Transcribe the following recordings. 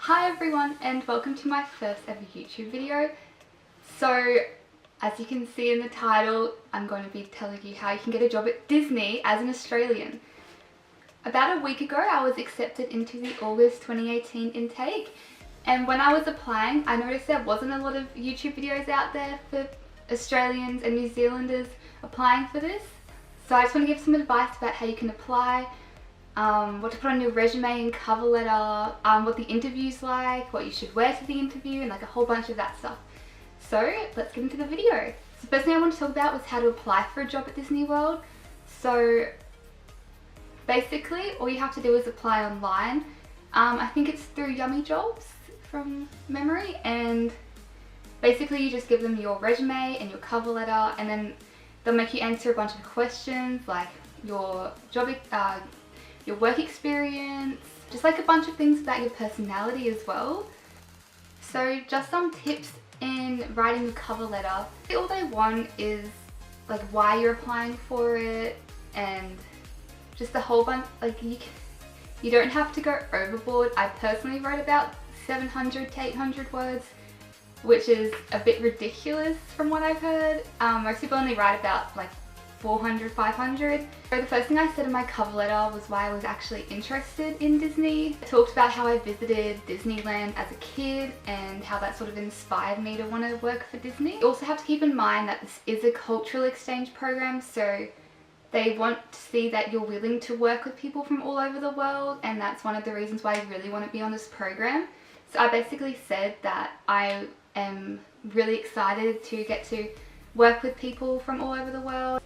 Hi everyone and welcome to my first ever YouTube video. So as you can see in the title, I'm going to be telling you how you can get a job at Disney as an Australian. About a week ago I was accepted into the August 2018 intake, and when I was applying I noticed there wasn't a lot of YouTube videos out there for Australians and New Zealanders applying for this. So I just want to give some advice about how you can apply, what to put on your resume and cover letter, what the interview's like, what you should wear to the interview, and like a whole bunch of that stuff. So let's get into the video. So the first thing I want to talk about was how to apply for a job at Disney World. So basically all you have to do is apply online. I think it's through Yummy Jobs from memory, and basically you just give them your resume and your cover letter, and then they'll make you answer a bunch of questions like your job, your work experience, just like a bunch of things about your personality as well. So just some tips in writing a cover letter. All they want is like why you're applying for it, and just a whole bunch, like you don't have to go overboard. I personally wrote about 700 to 800 words, which is a bit ridiculous from what I've heard. Most people only write about like 400, 500. So the first thing I said in my cover letter was why I was actually interested in Disney. I talked about how I visited Disneyland as a kid and how that sort of inspired me to want to work for Disney. You also have to keep in mind that this is a cultural exchange program, so they want to see that you're willing to work with people from all over the world, and that's one of the reasons why I really want to be on this program. So I basically said that I am really excited to get to work with people from all over the world.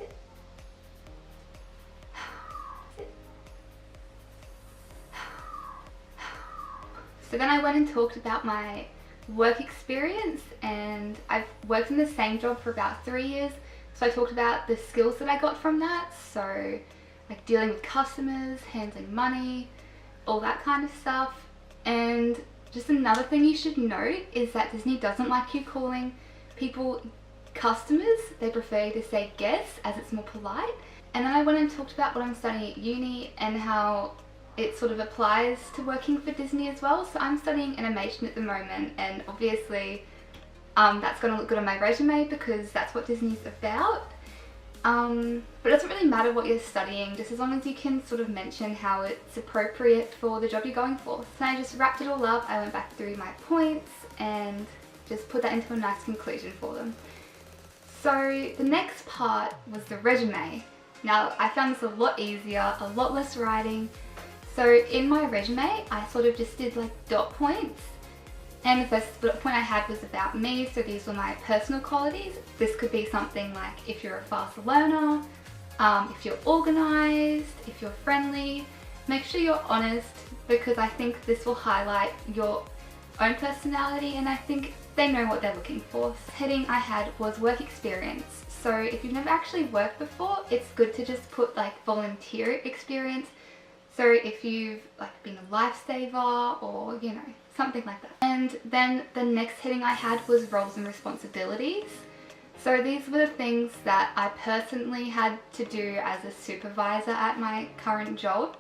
So then I went and talked about my work experience, and I've worked in the same job for about 3 years. So I talked about the skills that I got from that, so like dealing with customers, handling money, all that kind of stuff. And just another thing you should note is that Disney doesn't like you calling people customers. They prefer you to say guests, as it's more polite. And then I went and talked about what I'm studying at uni and how it sort of applies to working for Disney as well. So I'm studying animation at the moment, and obviously that's going to look good on my resume because that's what Disney's about. But it doesn't really matter what you're studying, just as long as you can sort of mention how it's appropriate for the job you're going for. So I just wrapped it all up. I went back through my points and just put that into a nice conclusion for them. So the next part was the resume. Now I found this a lot easier, a lot less writing. So in my resume, I sort of just did like dot points. And the first bullet point I had was about me, so these were my personal qualities. This could be something like if you're a fast learner, if you're organized, if you're friendly. Make sure you're honest, because I think this will highlight your own personality, and I think they know what they're looking for. The heading I had was work experience. So if you've never actually worked before, it's good to just put like volunteer experience. So if you've like been a lifesaver or, you know, something like that. And then the next heading I had was roles and responsibilities. So these were the things that I personally had to do as a supervisor at my current job.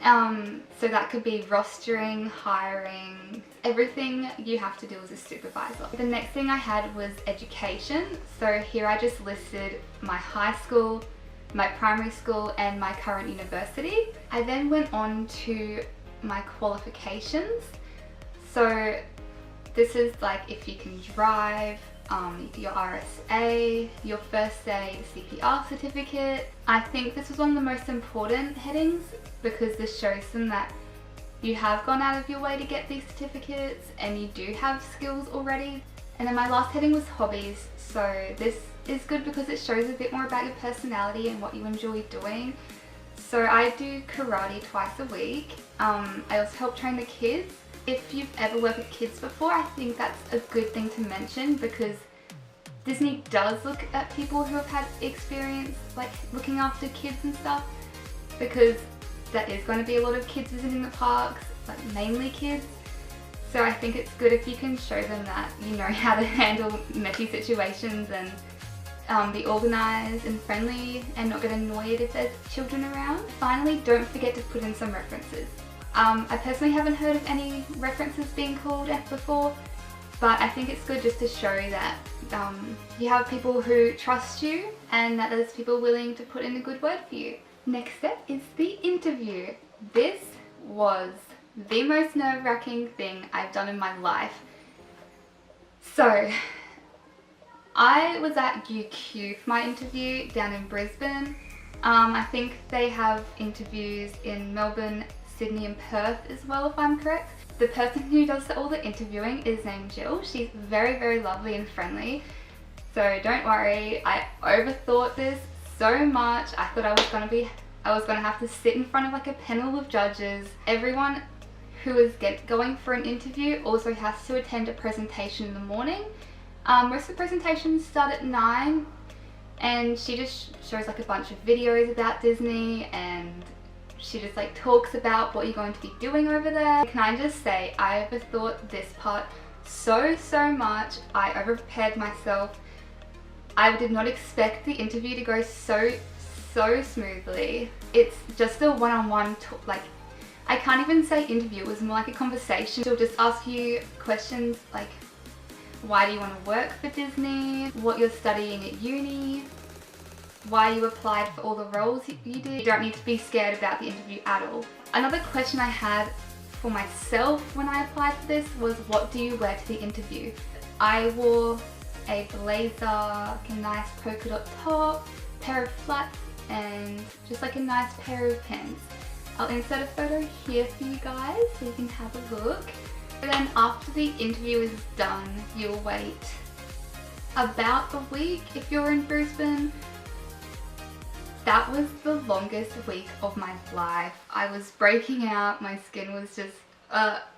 So that could be rostering, hiring, everything you have to do as a supervisor. The next thing I had was education. So here I just listed my high school, my primary school, and my current university. I then went on to my qualifications. So this is like if you can drive, your RSA, your first aid, CPR certificate. I think this was one of the most important headings because this shows them that you have gone out of your way to get these certificates and you do have skills already. And then my last heading was hobbies. So this is good because it shows a bit more about your personality and what you enjoy doing. So I do karate twice a week. I also help train the kids. If you've ever worked with kids before, I think that's a good thing to mention because Disney does look at people who have had experience like looking after kids and stuff, because there is going to be a lot of kids visiting the parks, like mainly kids. So I think it's good if you can show them that you know how to handle messy situations and be organised and friendly and not get annoyed if there's children around. Finally, don't forget to put in some references. I personally haven't heard of any references being called before, but I think it's good just to show that you have people who trust you and that there's people willing to put in a good word for you. Next step is the interview. This was the most nerve-wracking thing I've done in my life. So, I was at UQ for my interview down in Brisbane. I think they have interviews in Melbourne, Sydney and Perth as well, if I'm correct. The person who does all the interviewing is named Jill. She's very, very lovely and friendly. So don't worry, I overthought this so much. I thought I was gonna have to sit in front of like a panel of judges. Everyone who is going for an interview also has to attend a presentation in the morning. Most of the presentations start at 9, and she just shows like a bunch of videos about Disney, and she just like talks about what you're going to be doing over there. Can I just say, I overthought this part so much. I overprepared myself. I did not expect the interview to go so smoothly. It's just a one-on-one talk, like I can't even say interview, it was more like a conversation. She'll just ask you questions like, why do you want to work for Disney? What you're studying at uni? Why you applied for all the roles you did? You don't need to be scared about the interview at all. Another question I had for myself when I applied for this was, what do you wear to the interview? I wore a blazer, like a nice polka dot top, pair of flats, and just like a nice pair of pants. I'll insert a photo here for you guys so you can have a look. And then after the interview is done, you'll wait about a week if you're in Brisbane. That was the longest week of my life. I was breaking out, my skin was just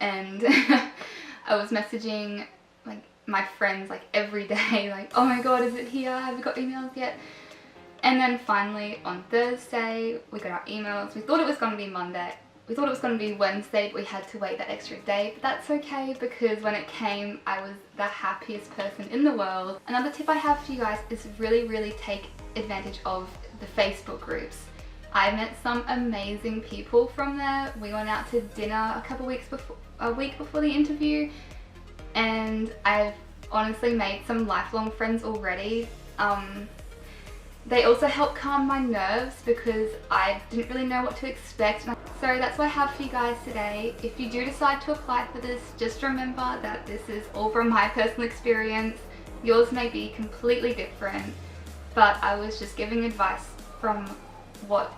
and I was messaging like my friends like every day, like, oh my god, is it here? Have you got emails yet? And then finally on Thursday we got our emails. We thought it was going to be Monday. We thought it was going to be Wednesday, but we had to wait that extra day. But that's okay, because when it came, I was the happiest person in the world. Another tip I have for you guys is really take advantage of the Facebook groups. I met some amazing people from there. We went out to dinner a week before the interview, and I've honestly made some lifelong friends already. They also help calm my nerves because I didn't really know what to expect. So that's what I have for you guys today. If you do decide to apply for this, just remember that this is all from my personal experience. Yours may be completely different, but I was just giving advice from what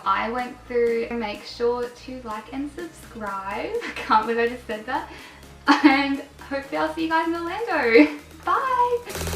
I went through. Make sure to like and subscribe. I can't believe I just said that. And hopefully I'll see you guys in Orlando. Bye!